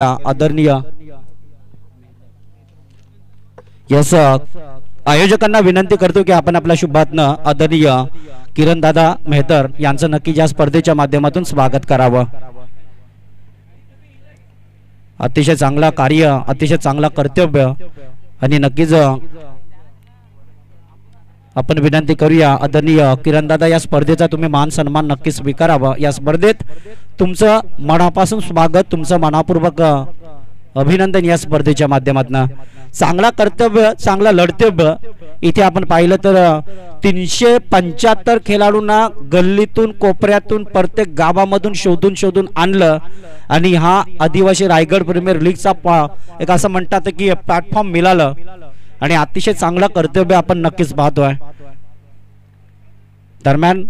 आदरणीय यस आयोजकांना विनंती करतो की आपण आपल्या शुभातनं आदरणीय किरण दादा मेहतर यांचं नक्की या स्पर्धेच्या माध्यमातून स्वागत करावं। अतिशय चांगला कार्य, अतिशय चांगला कर्तव्य आणि नक्कीच आपण विनंती करूया आदरणीय किरण दादा या स्पर्धेचा तुम्ही मान सन्मान नक्की स्वीकारावा। या स्पर्धेत तुमचं मनापासून स्वागत, तुमचं मनापूर्वक अभिनंदन। या स्पर्धेच्या माध्यमातून चांगला कर्तव्य, चांगला लढतव्य इथे आपण पाहिलं तर 375 खेळाडूंना गल्लीतून कोपऱ्यातून प्रत्येक गावामधून शोधून आणलं आणि हा आदिवासी रायगड प्रीमियर लीगचा एक असं म्हणतात की प्लॅटफॉर्म मिळालं आणि अतिशय चांगला कर्तव्य आपण नक्कीच पाहतोय। दरम्यान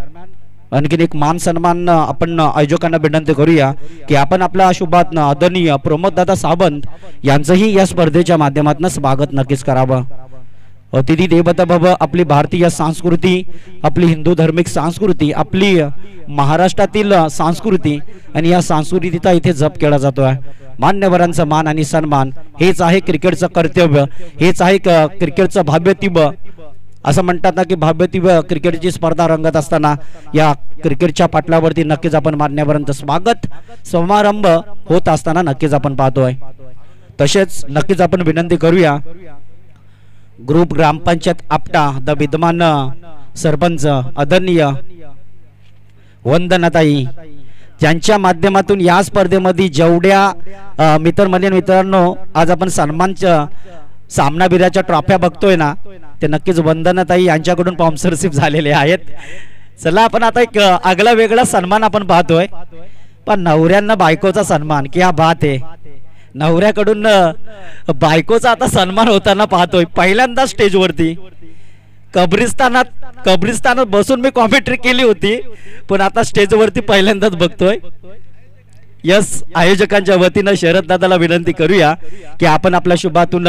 आणखीन एक मान सन्मान आपण आयोजकांना विनंती करूया की आपण आपल्या शुभातनं आदरणीय प्रमोद दादा सावंत यांचंही या स्पर्धेच्या माध्यमातून स्वागत नक्कीच करावं। अतिथी देवता भव, आपली भारतीय संस्कृती, आपली हिंदू धार्मिक संस्कृती, आपली महाराष्ट्रातील संस्कृती आणि या संस्कृतीचा इथे जप केला जातोय। मान्यवरांचा मान आणि सन्मान हेच आहे क्रिकेटचं कर्तव्य, हेच आहे क्रिकेटचं भव्यत्व। असं म्हणतात ना की भव्यत्व क्रिकेटची स्पर्धा रंगत असताना या क्रिकेटच्या पाटलावरती नक्कीच आपण मान्यवरांचं स्वागत समारंभ होत असताना नक्कीच आपण पाहतोय। तसेच नक्कीच आपण विनंती करूया ग्रुप ग्रामपंचायत आपटा द विद्यमान सरपंच आदरणीय वंदनाताई ज्यांच्या माध्यमातून या स्पर्धेमध्ये जेवढ्या मित्रांनो आज आपण सन्मानच्या सामनावीराच्या ट्रॉफ्या बघतोय ना, ते नक्कीच वंदनाताई यांच्याकडून स्पॉन्सरशिप झालेले आहेत। चला आपण आता एक आगळा वेगळा सन्मान आपण पाहतोय, पण नवऱ्यांना बायकोचा सन्मान क्या बात आहे। नवऱ्याकडून बायकोचा आता सन्मान होताना पाहतोय पहिल्यांदा स्टेजवरती। कब्रिस्तानात बसून मी कॉमेंट्री केली होती, पण आता स्टेजवरती पहिल्यांदाच बघतोय। यस आयोजकांच्या वतीनं शरद दादाला विनंती करूया की आपण आपल्या शुभातून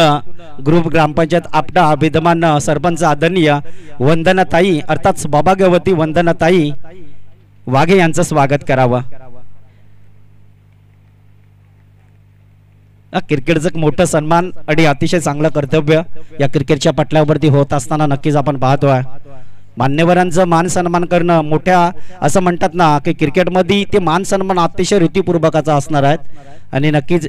ग्रुप ग्रामपंचायत आपटा विद्यमान सरपंच आदरणीय वंदनाताई अर्थात सौभाग्यवती वंदनाताई वाघे यांचं स्वागत करावं। क्रिकेटचं मोठं सन्मान आणि अतिशय चांगलं कर्तव्य या क्रिकेटच्या पटलावरती होत असताना नक्कीच आपण पाहतोय। मान्यवरांचं मान सन्मान करणं मोठ्या असं म्हणतात ना की क्रिकेटमध्ये ते मान सन्मान अतिशय रीतीपूर्वकाचा असणार आहेत आणि नक्कीच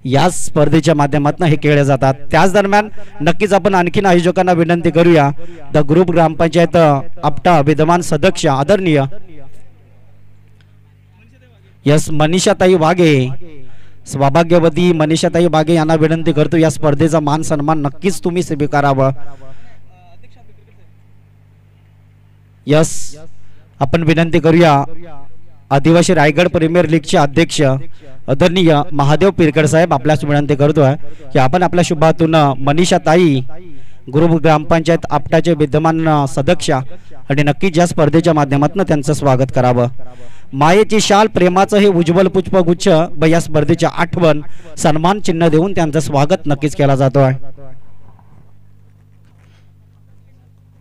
या स्पर्धेच्या माध्यमातून हे केले जातात। त्याच दरम्यान नक्कीच आपण आणखीन आयोजकांना विनंती करूया द ग्रुप ग्रामपंचायत आपटा विद्यमान सदस्य आदरणीय यस मनीषाताई वाघे, सौभाग्यवती मनीषाताई वाघे यांना विनंती करतो या स्पर्धेचा मान सन्मान नक्कीच तुम्ही स्वीकारावा। यस आपण विनंती करूया आदिवासी रायगड प्रीमियर लीगचे अध्यक्ष आदरणीय महादेव पिरकर साहेब आपल्यास विनंती करतोय की आपण आपल्या शुभातून मनीषाताई ग्रुप ग्रामपंचायत आपटाचे विद्यमान सदस्य आणि नक्कीच या स्पर्धेच्या माध्यमातून त्यांचं स्वागत करावं। मायेची शाल, प्रेमाचं हे उज्ज्वल पुष्पगुच्छ व या स्पर्धेच्या आठवण सन्मान चिन्ह देऊन त्यांचं स्वागत नक्कीच केला जातोय।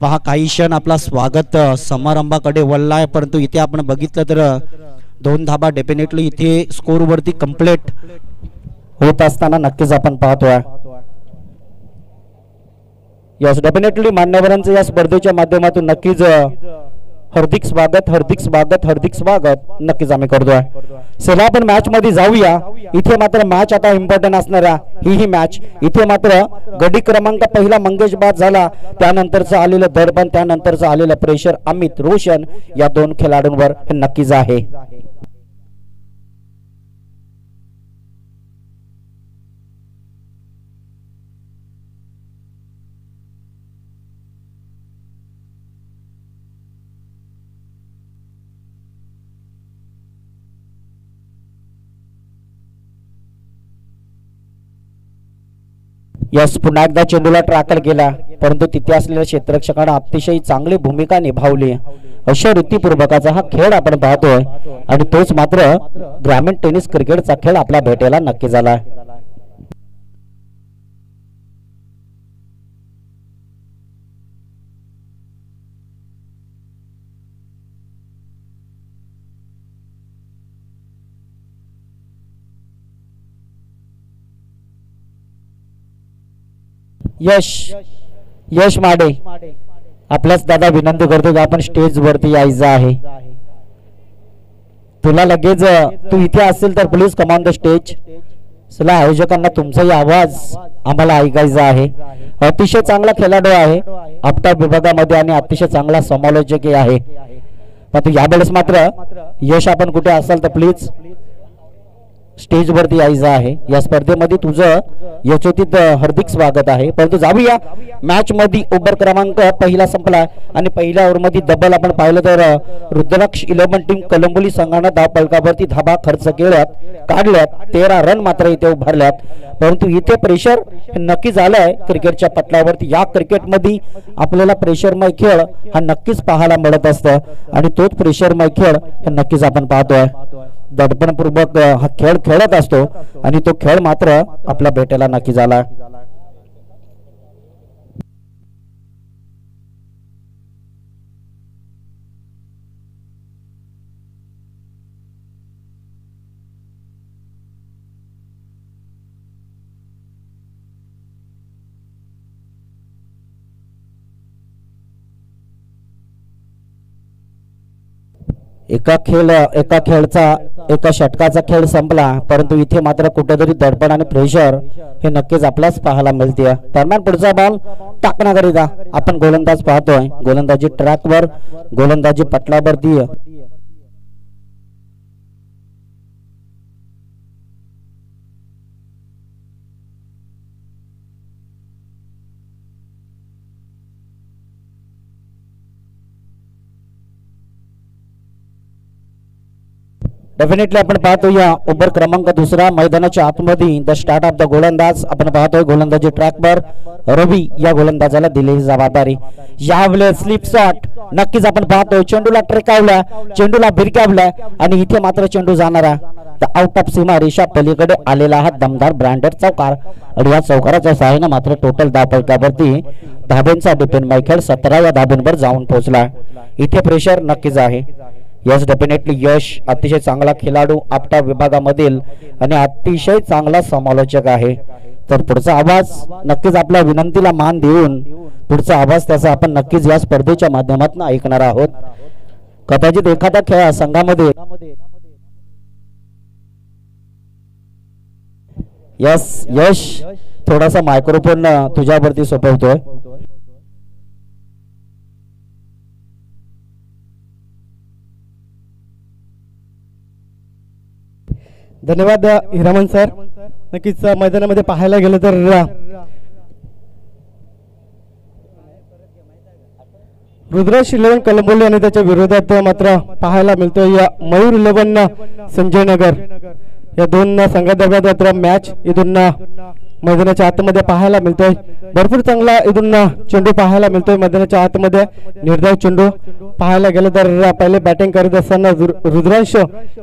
पहा काही क्षण आपला स्वागत समारंभाकडे वळलाय, परंतु इथे आपण बघितलं तर 2 धाबा डेफिनेटली इथे स्कोर वरती कंप्लीट होत असताना नक्कीच आपण पाहतोय। यस डेफिनेटली मान्यवरांचं या स्पर्धेच्या माध्यमातून नक्कीच हार्दिक स्वागत, हार्दिक स्वागत, हार्दिक स्वागत नक्कीच आम्ही करतोय। चला आपण मॅच मध्ये जाऊया। इथे मात्र मॅच आता इम्पॉर्टंट असणार ही मॅच। इथे मात्र गडी क्रमांक पहिला मंगेश बाद झाला, त्यानंतरचं आलेलं दर्पण, त्यानंतरचं आलेलं प्रेशर अमित रोशन या 2 खेळाडूंवर नक्कीच आहे। यस पुन्हा एकदा चेंडूला ट्रॅकल केला, परंतु तिथे असलेल्या क्षेत्ररक्षकाने अतिशय चांगली भूमिका निभावली। अशा रीतीपूर्वकाचा हा खेळ आपण पाहतोय आणि तोच मात्र ग्रामीण टेनिस क्रिकेटचा खेळ आपल्या भेटेला नक्की झाला। यश यश माडे आपल्याच दादा विनंती करतो की आपण स्टेज वरती यायचं आहे. तुला लगेच तू इथे असेल तर please come on the stage. चला आयोजकांना तुमचाही आवाज आम्हाला ऐकायचा आहे. अतिशय चांगला खेळाडू आहे आपटा विभागामध्ये आणि अतिशय चांगला समालोचकही आहे. परंतु यावेळेस मात्र यश आपण कुठे असाल तर प्लीज स्टेज वरती यायचं आहे. या स्पर्धेमध्ये तुझं यशोचित हार्दिक स्वागत आहे. परंतु जाऊया मॅच मध्ये ओव्हर क्रमांक पहिला संपला आणि पहिल्या ओव्हर मध्ये डबल आपण पाहिलं तर रुद्राक्ष 11 टीम कलंबोली संघाने धाव फलकावरती धाबा खर्च काढल्यात 13 रन मात्र इथे उभारल्यात. परंतु इथे प्रेशर नक्की झालंय क्रिकेटच्या पटलावरती. या क्रिकेटमध्ये आपल्याला प्रेशरमय खेळ हा नक्कीच पाहायला मिळत असतं आणि तोच प्रेशरमय खेळ नक्कीच आपण पाहतोय. दडपणपूर्वक हा खेळ खेळत असतो आणि तो खेळ मात्र आपल्या भेटायला नक्की झाला. एका षटकाचा खेळ संपला परंतु इथे मात्र कुठेतरी दडपण आणि प्रेशर हे नक्कीच आपल्याच पाहायला मिळते. दरम्यान पुढचा बॉल टाकण्याकरिता आपण गोलंदाज पाहतोय. गोलंदाजी ट्रॅकवर गोलंदाजी पटलावरती डेफिनेटली आपण पाहतो या ओव्हर क्रमांक दुसरा मैदानाच्या आतमध्ये द स्टार्ट ऑफ द गोलंदाज आपण पाहतोय. गोलंदाजी ट्रॅकवर रवी या गोलंदाजाला दिलेली जबाबदारी. यावेळेस स्लिप शॉट नक्कीच आपण पाहतोय. चेंडूला ट्रेकावला चेंडूला भिरकावला आणि इथे मात्र चेंडू जाणारा आउट ऑफ सीमा रेषा पलीकडे आलेला हा दमदार ब्रँडेड चौकार आणि या चौकाराच्या सहाय्याने मात्र टोटल धावफलकावरती धाब्यांचा डिपेंड खेळ 17 या धाब्यांवर जाऊन पोहोचला. इथे प्रेशर नक्कीच आहे. यस डेफिनेटली यश अतिशय चांगला खेळाडू आपटा विभागामधील आणि अतिशय चांगला समालोचक आहे. तर पुढचा आवाज नक्कीच आपल्या विनंतीला मान देऊन पुढचा आवाज त्याचा आपण नक्कीच या स्पर्धेच्या माध्यमातून ऐकणार आहोत. कदाचित एखाद्या खेळ संघामध्ये यस यश थोडासा मायक्रोफोन तुझ्यावरती सोपवतोय. धन्यवाद हिरामन सर. नक्कीच मैदानामध्ये पाहायला गेलं तर रुद्राक्ष 11 कलंबोली आणि त्याच्या विरोधात मात्र पाहायला मिळतोय या मयूर 11 संजय नगर या दोन संघादरम्यान मात्र मॅच इथून मैदानाच्या आतमध्ये पाहायला मिळतोय. भरपूर चांगला इथून चेंडू पाहायला मिळतोय मैदानाच्या आतमध्ये. निर्धाव चेंडू पाहायला गेलं तर पहिले बॅटिंग करत असताना रुद्राक्ष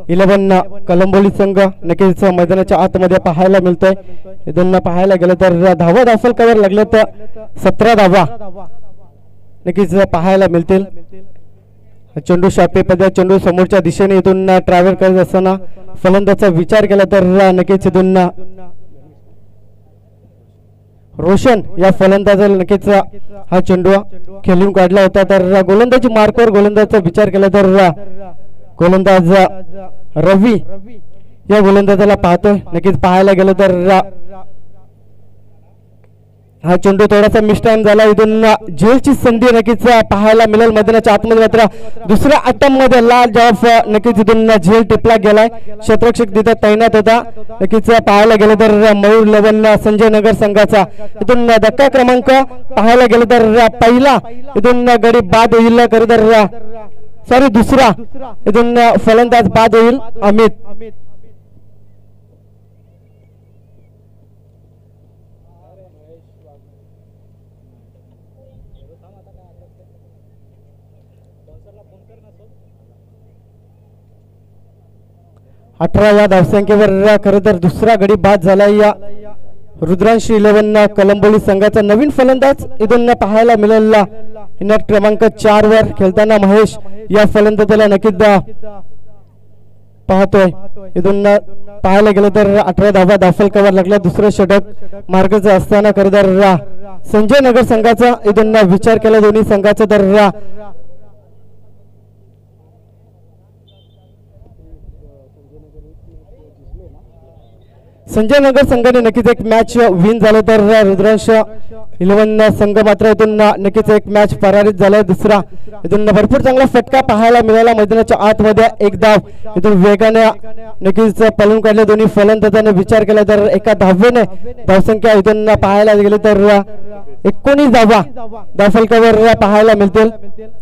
11 कलंबोली संघ नक्कीच मैदानाच्या आतमध्ये पाहायला मिळतोय. इथून पाहायला गेलं तर धावा दाखल कवर लागले तर 17 धावा नक्कीच पाहायला मिळतील. चेंडू शापे पद्धत चेंडू समोरच्या दिशेने इथून ट्रॅव्हल करत असताना फलंदाचा विचार केला तर नक्कीच इथून रोशन या फलंदाजाला नक्कीच हा चेंडू खेळून काढला होता. तर गोलंदाजी मार्कवर गोलंदाजाचा विचार केला तर गोलंदाज रवी या गोलंदाजाला पाहतोय. नक्कीच पाहायला गेलं तर हा चेंडू थोडासा मिस टाइम झाला. इथून झेलची संधी नक्कीच पाहायला मिळेल मैदानाच्या आतमध्ये. मात्र दुसऱ्या अटेम्प्ट मध्ये लाल जॉब नक्कीच इथून झेल टिपला गेलाय. क्षेत्ररक्षक तिथे तैनात होता. नक्कीच पाहायला गेलं तर मयूर 11 संजय नगर संघाचा इथून धक्का क्रमांक पाहायला गेलं तर पहिला इथून गडी बाद होईल तर दुसरा इथून फलंदाज बाद होईल अमित. 18 या धावसंख्येवर खरं तर दुसरा गडी बाद झाला. या रुद्राक्ष 11 कलंबोली संघाचा नवीन फलंदाज इथून पाहायला मिळाला. इनिंग क्रमांक 4 वर खेळताना महेश या फलंदाजाला नक्कीच पाहतोय. इथून पाहायला गेलं तर 18 धावा दाखल करावा लागला. दुसरं षटक मार्गाचं असताना खरं तर संजय नगर संघाचा इथून विचार केला दोन्ही संघाचा तर संजय नगर संघाने नक्कीच एक मॅच विन झालं तर रुद्रांश 11 संघ मात्र इथून नक्कीच एक मॅच पराजित झालाय। दुसरा इथून भरपूर चांगला फटका पाहायला मिळाला मैदानाच्या आतमध्ये एक धाव इथून वेगाने नक्कीच पळून काढले दोन्ही फलंदाजांनी विचार केला तर एका धावेने धावसंख्या इथून पाहायला गेली तर 19 धावा धावफलकावर पाहायला मिळतील।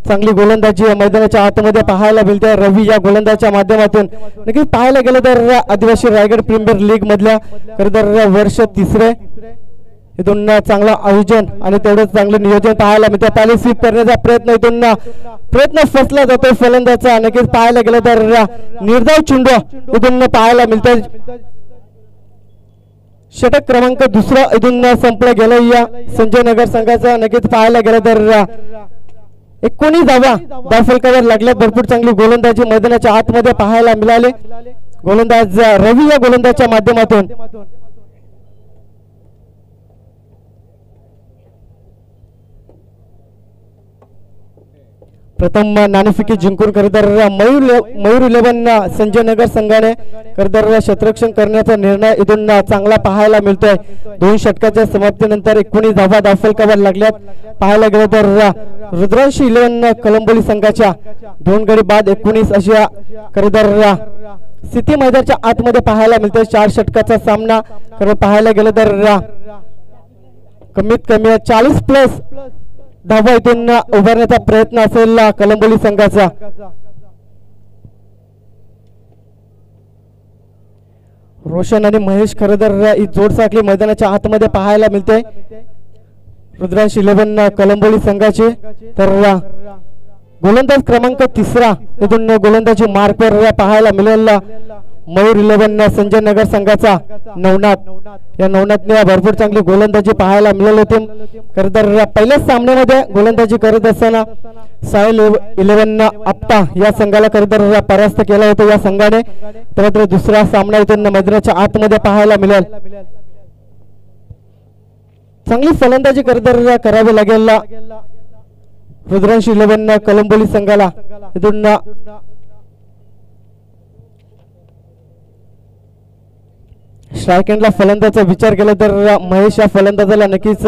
चांगली गोलंदाजी मैदानाच्या आतमध्ये पाहायला मिळते रवी या गोलंदाजाच्या माध्यमातून नक्कीच पाहायला गेलं तर आदिवासी रायगड प्रीमियर लीग मधल्या खरं तर वर्ष तिसरे इथून चांगलं आयोजन आणि तेवढंच चांगलं नियोजन पाहायला मिळते। पहिली स्वीप करण्याचा प्रयत्न फसला जातो फलंदाजाचा नक्कीच पाहायला गेलं तर निर्धाव चेंडू इथून पाहायला मिळते। षटक क्रमांक दुसरा इथून संपला गेला या संजय नगर संघाचा नक्कीच पाहायला गेलं तर 19 धावा धावफलकावर लागल्या। भरपूर चांगली गोलंदाजी मैदानाच्या आतमध्ये पाहायला मिळाले गोलंदाज रवी या गोलंदाजाच्या माध्यमातून प्रथम नाणेफेकी जिंकून खरतर मयूर 11 संजय नगर संघाने खरतर क्षेत्ररक्षण करण्याचा निर्णय इथून चांगला पाहायला मिळतोय। 2 षटकाच्या समाप्तीनंतर 19 धावा धावफलकावर लागल्यात। पाहायला गेलं तर रुद्रांश 11 कलंबोली संघाच्या 2 गडी बाद 19 अशा खरतर स्थिती मैदानाच्या आतमध्ये पाहायला मिळतोय। 4 षटकाचा सामना खरं पाहायला गेलं तर कमीत कमी 40+ धावा इथून उभारण्याचा प्रयत्न असेल कलंबोली संघाचा। रोशन आणि महेश खरतर ही जोड साखळी मैदानाच्या आतमध्ये पाहायला मिळते रुद्रांश 11 कलंबोली संघाचे। तर गोलंदाज क्रमांक 3 इथून गोलंदाजी मार्कवर पाहायला मिळेल मयूर 11 संजय नगर संघाचा नवनाथ। या नवनाथने भरपूर चांगली गोलंदाजी पाहायला मिळाली होती खरतर पहिल्याच सामन्यामध्ये गोलंदाजी करत असताना साहिल 11 आपटा या संघाला खरतर परास्त केला होता या संघाने। तर दुसरा सामना इथून मैदानाच्या आतमध्ये पाहायला मिळेल। चांगली फलंदाजी खरतर करावी लागेल रुद्रांश 11 कलंबोली संघाला। इथून स्ट्राइक एंडला फलंदाजाचा विचार केला तर महेश या फलंदाजाला नक्कीच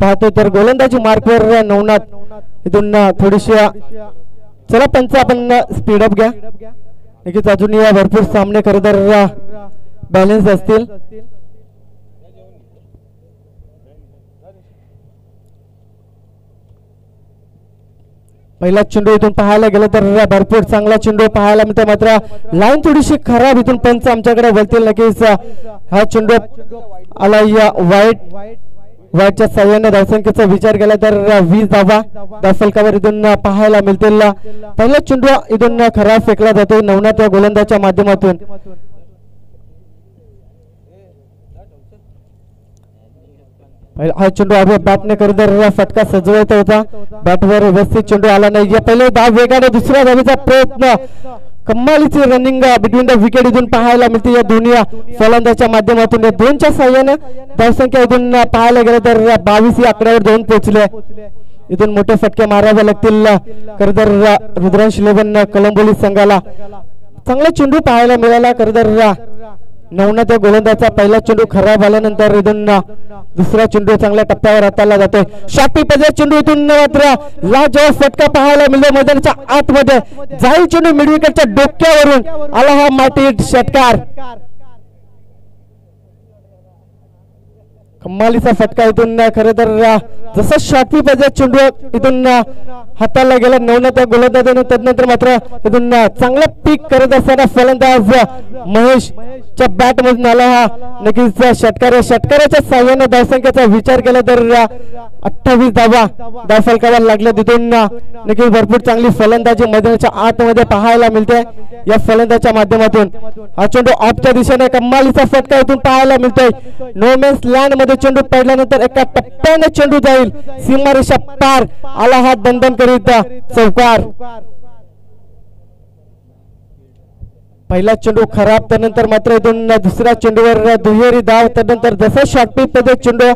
पाहतो तर गोलंदाजी मार्कवर नवनाथ इथून थोडीशी चला पंच आपण स्पीड अप घ्या नक्कीच अजून या भरपूर सामने खरं तर बॅलन्स असतील। पहिला चेंडू इथून पाहायला गेलं तर भरपूर चांगला चेंडू पाहायला मिळतो मात्र लाईन थोडीशी खराब इथून पंच आमच्याकडे वळतील नक्कीच हा चेंडू आला या वाईटच्या साह्याने धावसंख्येचा विचार केला तर 20 धावा धावफलकावर इथून पाहायला मिळतील। पहिला चेंडू इथून खराब फेकला जातो नवनाथ या गोलंदाजाच्या माध्यमातून। हा चेंडू अभि बॅटने खरतर फटका सजवायचा होता बॅटवर व्यवस्थित चेंडू आला नाही। या पहिले धाव वेगाने दुसऱ्या धावेचा प्रयत्न कमालीची रनिंग बिटवीन द विकेट इथून पाहायला मिळते या दोन्ही फलंदाजाच्या माध्यमातून। या 2च्या साह्याने धावसंख्या इथून पाहायला गेलं तर 22 या आकड्यावर 2 पोहोचले। इथून मोठे फटके मारावे लागतील खरतर रुद्रांश 11 कलंबोली संघाला। चांगला चेंडू पाहायला मिळाला खरतर नवनाथ या गोलंदाजाचा पहिला चेंडू खराब आल्यानंतर इथून दुसरा चेंडू चांगल्या टप्प्यावर हाताळला जातोय। शॉर्ट पिचचा चेंडू इथून मात्र लाजवाब फटका पाहायला मिळतो मैदानाच्या आतमध्ये जाईल चेंडू मिड विकेटच्या डोक्यावरून आला हा माटी षटकार कमालीचा फटका इथून खरं तर जसा शॉर्ट पिचचा चेंडू इथून हाताला गेला नवनाथ या गोलंदाजाने तदनंतर मात्र इथून चांगला पीक करत असताना फलंदाज महेश च्या बॅट मधून आला हा नक्कीच षटकाराच्या साह्याने धावसंख्येचा विचार केला तर 28 धावा धावफलकावर लागल्या। तिथून नक्कीच भरपूर चांगली फलंदाजी मैदानाच्या आतमध्ये पाहायला मिळते या फलंदाजाच्या माध्यमातून। हा चेंडू ऑफच्या दिशेने कमालीचा फटका इथून पाहायला मिळतोय। नो मेन्स लँड मध्ये चेंडू पडल्यानंतर एका टप्प्याने चेंडू जाईल सीमारेषा पार आला हा दणदण करीत चौकार। पहिला चेंडू खराब, त्यानंतर मात्र इथून दुसऱ्या चेंडूवर दुहेरी धाव, त्यानंतर जसा शॉर्टपिच मध्ये चेंडू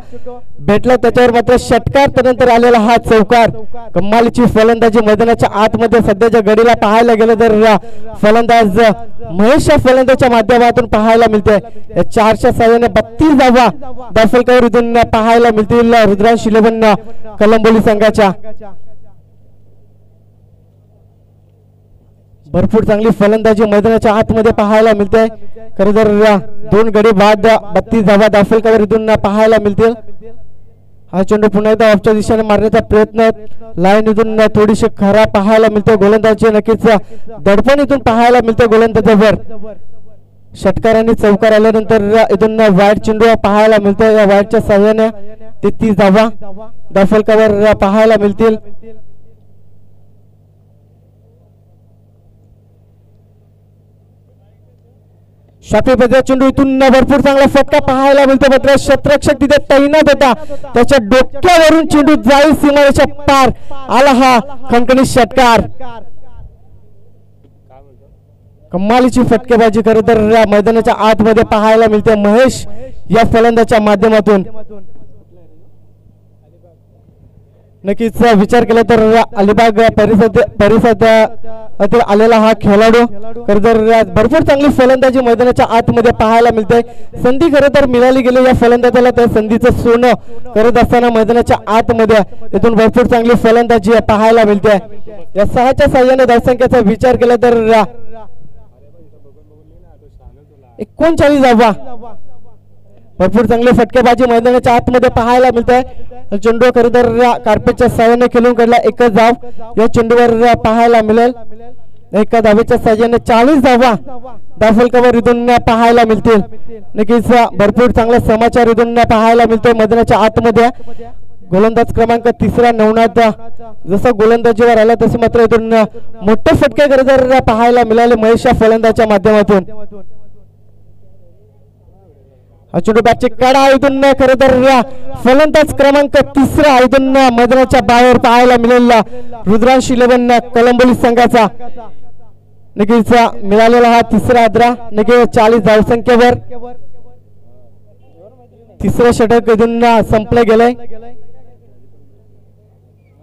भेटला त्याच्यावर मात्र षटकार, त्यानंतर आलेला हा चौकार. कमालीची फलंदाजी मैदानाच्या आतमध्ये सध्याच्या घडीला पाहायला गेलं तर फलंदाज महेश फलंदाजच्या माध्यमातून पाहायला मिळते. या 4च्या साह्याने 32 धावा दाफलकावर इथून पाहायला मिळतील रुद्रांश 11 कलंबोली संघाच्या. भरपूर चांगली फलंदाजी मैदानाच्या आतमध्ये पाहायला मिळते. खरं तर 2 गडी बाद 32 धावा दाफलकावर इथून पाहायला मिळतील. हा चेंडू पुन्हा एकदा ऑफच्या दिशेने मारण्याचा प्रयत्न, लाईन इथून थोडीशी खराब पाहायला मिळते. गोलंदाजी नक्कीच दडपण इथून पाहायला मिळते गोलंदाजावर. षटकार आणि चौकार आल्यानंतर इथून वाईट चेंडू पाहायला मिळतो. या वाईटच्या साह्याने 33 धावा दाफलकावर पाहायला मिळतील. शाफीबद्दल चेंडू इथून भरपूर चांगला फटका पाहायला मिळतो. मात्र क्षेत्ररक्षक तिथे तैनात होता, त्याच्या डोक्यावरून चेंडू जाईल सीमारेषा पार. आला हा खणखणीत षटकार. कमालीची फटकेबाजी खरं तर मैदानाच्या आतमध्ये पाहायला मिळते महेश या फलंदाच्या माध्यमातून. नक्कीच विचार केला तर अलिबाग परिसरात आलेला हा खेळाडू खरं तर भरपूर चांगली फलंदाजी मैदानाच्या आतमध्ये पाहायला मिळते. संधी खरं तर मिळाली गेली या फलंदाजाला, त्या संधीचं सोनं करत असताना मैदानाच्या आतमध्ये इथून भरपूर चांगली फलंदाजी पाहायला मिळते. या 6च्या साह्याने धावसंख्येचा विचार केला तर 39 धावा. भरपूर चांगली फटकेबाजी मैदानाच्या आतमध्ये पाहायला मिळते. चेंडू खरं तर कार्पेटच्या साह्याने खेळून काढला. एकच धाव या चेंडूवर पाहायला मिळेल. एका धावेच्या साह्याने 40 धावा दाफलकावर इथून पाहायला मिळतील. नक्कीच भरपूर चांगला समाचार इथून पाहायला मिळतोय मैदानाच्या आतमध्ये. गोलंदाज क्रमांक 3 नवनाथ जसा गोलंदाजीवर आला तसे मात्र इथून मोठे फटके खरं तर पाहायला मिळाले महेश फलंदाजच्या माध्यमातून. चेंडू बॅटची कडा इथून खरं तर फलंदाज क्रमांक 3 इथून मैदानाच्या बाहेर पाहायला मिळालेला रुद्रांश 11 कलंबोली संघाचा. नक्कीच मिळालेला हा 3रा आद्रा. नक्कीच 40 धावसंख्येवर 3रं षटक इथून संपलं गेलंय.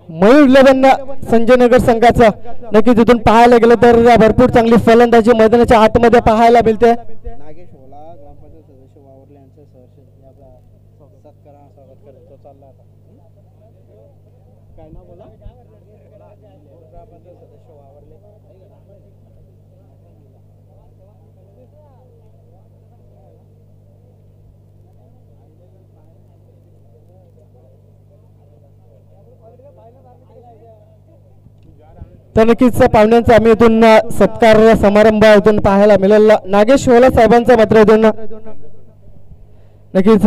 मयूर 11 संजय नगर संघाचा. नक्कीच इथून पाहायला गेलं तर भरपूर चांगली फलंदाजी मैदानाच्या आतमध्ये पाहायला मिळते. तर नक्कीच पाहुण्यांचा आम्ही इथून सत्कार समारंभ इथून पाहायला मिळेल. नागेश होला साहेबांचा मात्र इथून नक्कीच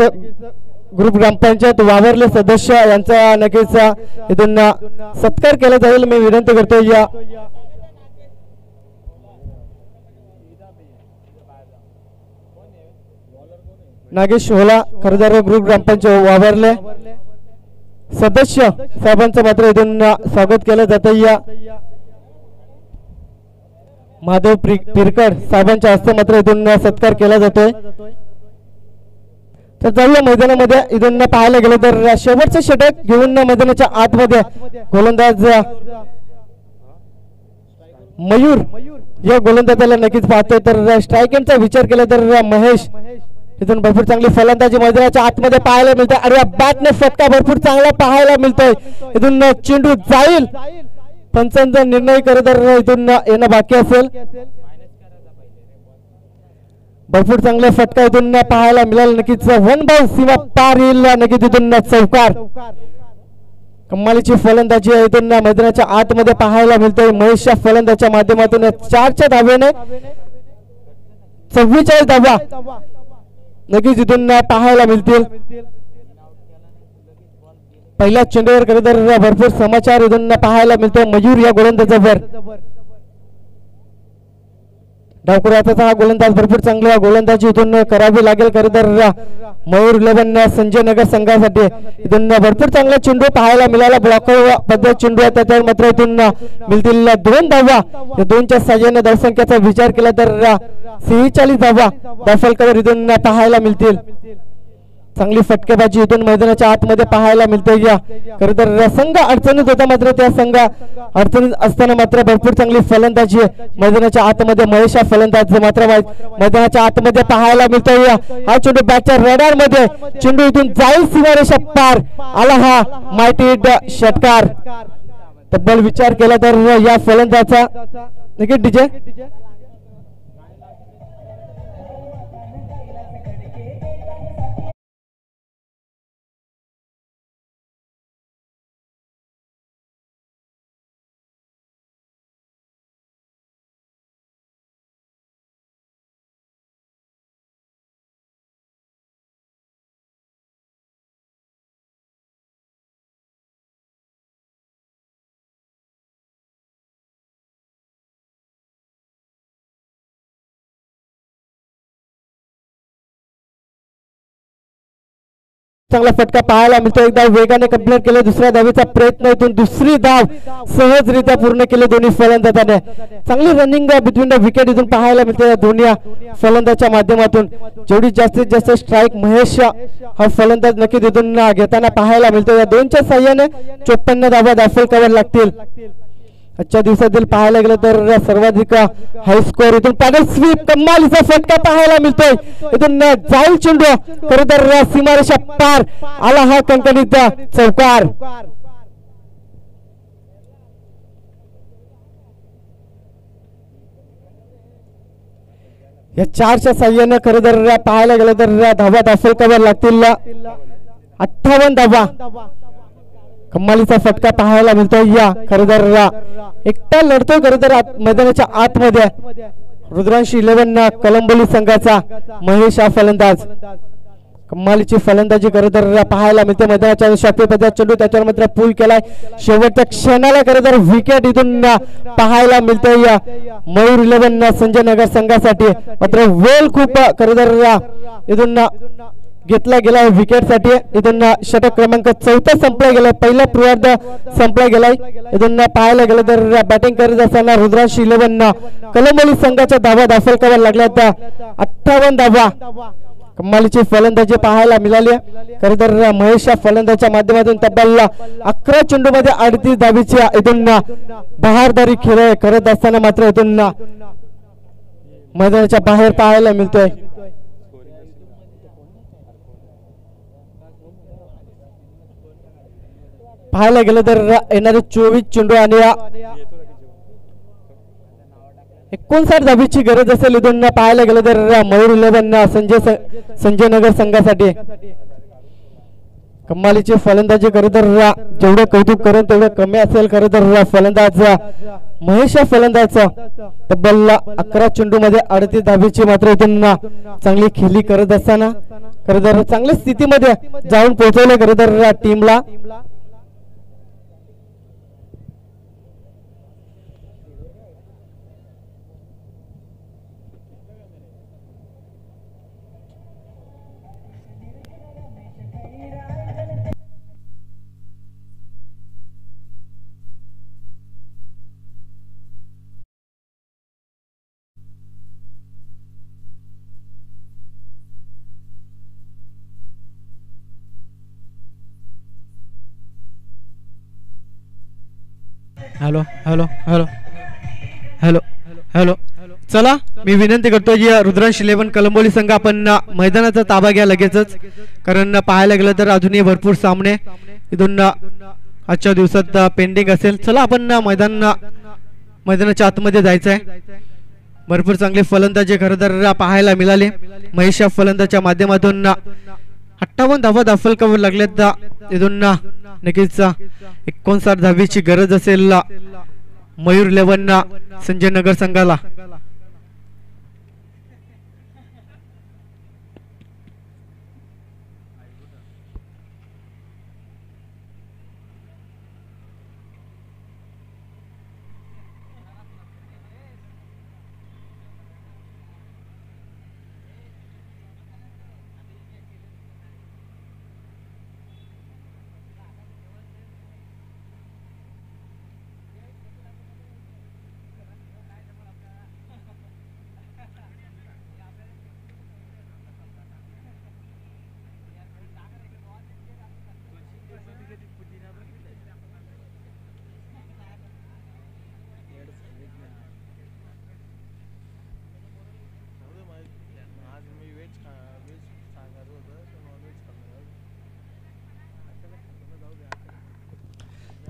ग्रुप ग्रामपंचायत वावरले सदस्य यांचा नक्कीच इथून सत्कार केला जाईल. मी विनंती करतो या नागेश होला खरदार ग्रुप ग्रामपंचायत वावरले सदस्य साहेबांचं मात्र इथून स्वागत केलं जातं. या महादेव पिरकड साहेबांच्या हस्ते मात्र इथून सत्कार केला जातोय. तर जाऊया मैदानामध्ये. इथून पाहायला गेलं तर शेवटचे षटक घेऊन मैदानाच्या आतमध्ये गोलंदाज मयूर या गोलंदाजाला नक्कीच पाहतोय. तर स्ट्राईक एंडचा विचार केला तर महेश इथून भरपूर चांगली फलंदाजी मैदानाच्या आतमध्ये पाहायला मिळते. अरे बॅटने फटका भरपूर चांगला पाहायला मिळतोय. इथून चेंडू जाईल. पंचांचा निर्णय करत इथून येणं बाकी असेल. भरपूर चांगला फटका इथून पाहायला मिळाला. नक्कीच 1 बाय सीमा पार येईल. नक्कीच इथून चौकार. कमालीची फलंदाजी इथून मैदानाच्या आतमध्ये पाहायला मिळतोय महेश फलंदाजच्या माध्यमातून. 4च्या धावेने 44 धावा नक्कीच इथून पाहायला मिळतील. पहिल्या चेंडूवर खरं तर भरपूर समाचार इथून पाहायला मिळतो मयूर या गोलंदाजावर. डावखुराचा हा गोलंदाज भरपूर चांगला गोलंदाजी इथून करावी लागेल. खरं तर मयूर 11 संजय नगर संघासाठी इथून भरपूर चांगला चेंडू पाहायला मिळाला. ब्लॉकर पद्धत चेंडू आहे त्याच्यावर मात्र इथून मिळतील 2 धावा. या 2च्या साह्याने धावसंख्येचा विचार केला तर 46 धावा धावफलकावर इथून पाहायला मिळतील. चांगली फटकेबाजी इथून मैदानाच्या आतमध्ये पाहायला मिळते. या खरं तर संघ अडचणीत होता मात्र त्या संघ अडचणीत असताना मात्र भरपूर चांगली फलंदाजी मैदानाच्या आतमध्ये महेश फलंदाज मात्र मैदानाच्या आतमध्ये पाहायला मिळतो. हा चेंडू बॅटच्या रडार मध्ये चेंडू इथून जाईल सीमारेषा पार आला. हा मायटीड षटकार. तब्बल विचार केला तर या फलंदाजा नक्की डीजे चांगला फटका पाहायला मिळतो. एकदा वेगाने कंप्लीट केले. दुसऱ्या धावेचा प्रयत्न इथून दुसरी धाव सहजरित्या पूर्ण केली दोन्ही फलंदाजाने. चांगली रनिंग बिटवीन द विकेट इथून पाहायला मिळते दोन्ही फलंदाजाच्या माध्यमातून. जेवढी जास्तीत जास्त स्ट्राईक महेश हा फलंदाज नक्की तिथून घेताना पाहायला मिळतो. या 2च्या साह्याने 54 धावा धावफलकावर लागतील. आजच्या दिवसातील पाहायला गेलं तर सर्वाधिक हाय स्कोअर इथून पॅडल स्वीप कमालीचा फटका पाहायला मिळतोय. इथून जाईल चेंडू खरं तर सीमारेषा पार आला. हा कंकणीचा चौकार. या 4च्या साह्याने खरं तर पाहायला गेलं तर धावा धावफलकावर लागतील 58 धावा. कमालीचा फटका पाहायला मिळतोय. या खरं तर एकटा लढतोय खरं तर मैदानाच्या आतमध्ये रुद्रांश 11 कलंबोली संघाचा महेश हा फलंदाज. कमालीची फलंदाजी खरं तर पाहायला मिळते. मैदानाच्या शाखेमध्ये चेंडू त्याच्यावर मात्र पूल केलाय. शेवटच्या क्षणाला खरं तर विकेट इथून पाहायला मिळते. या मयूर 11 संजय नगर संघासाठी मात्र वेळ खूप खरं तर इथून घेतला गेला विकेट साठी. इथून षटक क्रमांक 4 संपला गेलाय. पहिला पूर्वार्ध संपला गेलाय. इथून पाहायला गेलं तर बॅटिंग करत असताना रुद्रांश 11 कलंबोली संघाच्या धावा धावफलकावर लागल्यात 58 धावा. कमालीची फलंदाजी पाहायला मिळाली. खरं तर महेश फलंदाजाच्या माध्यमातून तब्बल 11 चेंडू मध्ये 38 धावीची इथून बहारदारी खेळ करत असताना मात्र इथून मैदानाच्या बाहेर पाहायला मिळतोय. पाहायला गेलं तर येणारे 24 चेंडू आणि 59 धावीची गरज असेल इथून पाहायला गेलं तर मयूर 11 संजय नगर संघासाठी. कमालीची फलंदाजी खरं तर जेवढं कौतुक करेल तेवढं कमी असेल. खरं तर फलंदाज महेश फलंदाज तब्बल 11 चेंडू मध्ये 38 धावीची मात्र इथून चांगली खेळी करत असताना खरं तर चांगल्या स्थितीमध्ये जाऊन पोहोचवले खरं तर टीमला. Hello hello hello hello hello. चला मी विनंती करतो की रुद्रांश 11 कलंबोली संघ आपण मैदानाचा ताबा घ्या लगेचच. कारण पाहायला गेलं तर अजूनही भरपूर सामने इथून आजच्या दिवसात पेंडिंग असेल. चला आपण मैदानाच्या आतमध्ये जायचं आहे. भरपूर चांगली फलंदाजी खरं तर पाहायला मिळाले. महेश फलंदाजाच्या माध्यमातून 58 धावा धावफलकावर लागल्यात. इथून नक्कीच 59 धावीची गरज असेल मयूर 11 संजय नगर संघाला.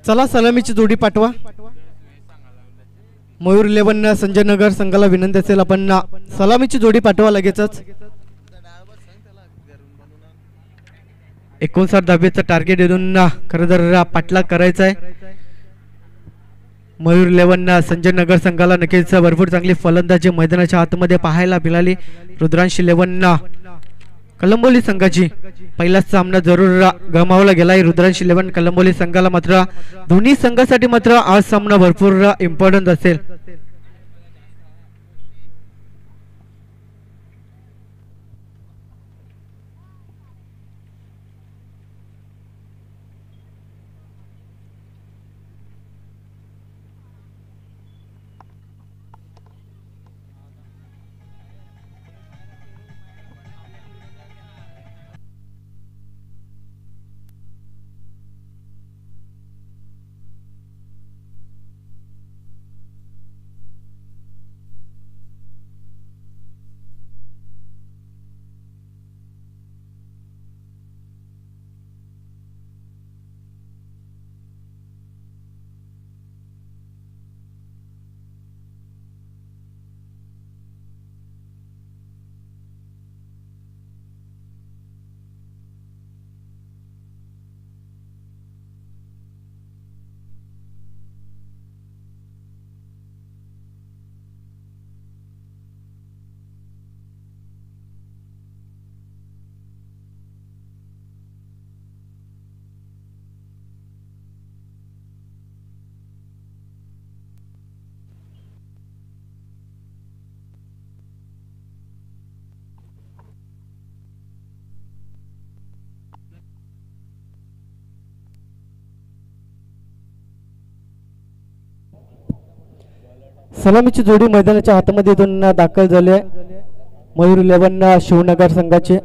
चला सलामीची जोडी पाठवा. मयूर 11 संजय नगर संघाला विनंती असेल आपण सलामीची जोडी पाठवा लगेचच. 59 धाब्याचं टार्गेट देऊन खरं तर पाठलाग करायचा आहे. मयूर 11 संजय नगर संघाला नक्कीच भरपूर चांगली फलंदाजी मैदानाच्या आतमध्ये पाहायला मिळाली. रुद्रांश 11 कलंबोली संघाची पहिलाच सामना जरूर गमावला गेलाय. रुद्रांश 11 कलंबोली संघाला मात्र दोन्ही संघासाठी मात्र आज सामना भरपूर इम्पॉर्टंट असेल. सलामीची जोडी मैदानाच्या हातामध्ये येऊन दाखल झाली आहे. मयूर 11 शिवनगर संघाचे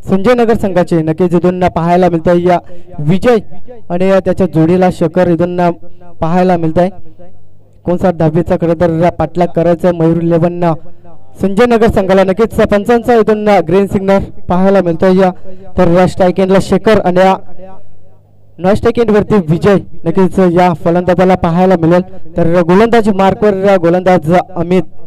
संजय नगर संघाचे नक्कीच इथून पाहायला मिळत आहे या विजय आणि त्याच्या जोडीला शेखर इथून पाहायला मिळत आहे. 59 धाब्याचा खरं तर पाठलाग करायचा मयूर 11 संजय नगर संघाला नक्कीच पंचांचा इथून ग्रीन सिग्नल पाहायला मिळतोय. या तर स्ट्राईक एंडला शेखर आणि नॉन स्ट्राईक एंड वरती विजय नक्कीच या फलंदाजाला पाहायला मिळेल. तर गोलंदाजी मार्कवर गोलंदाज अमित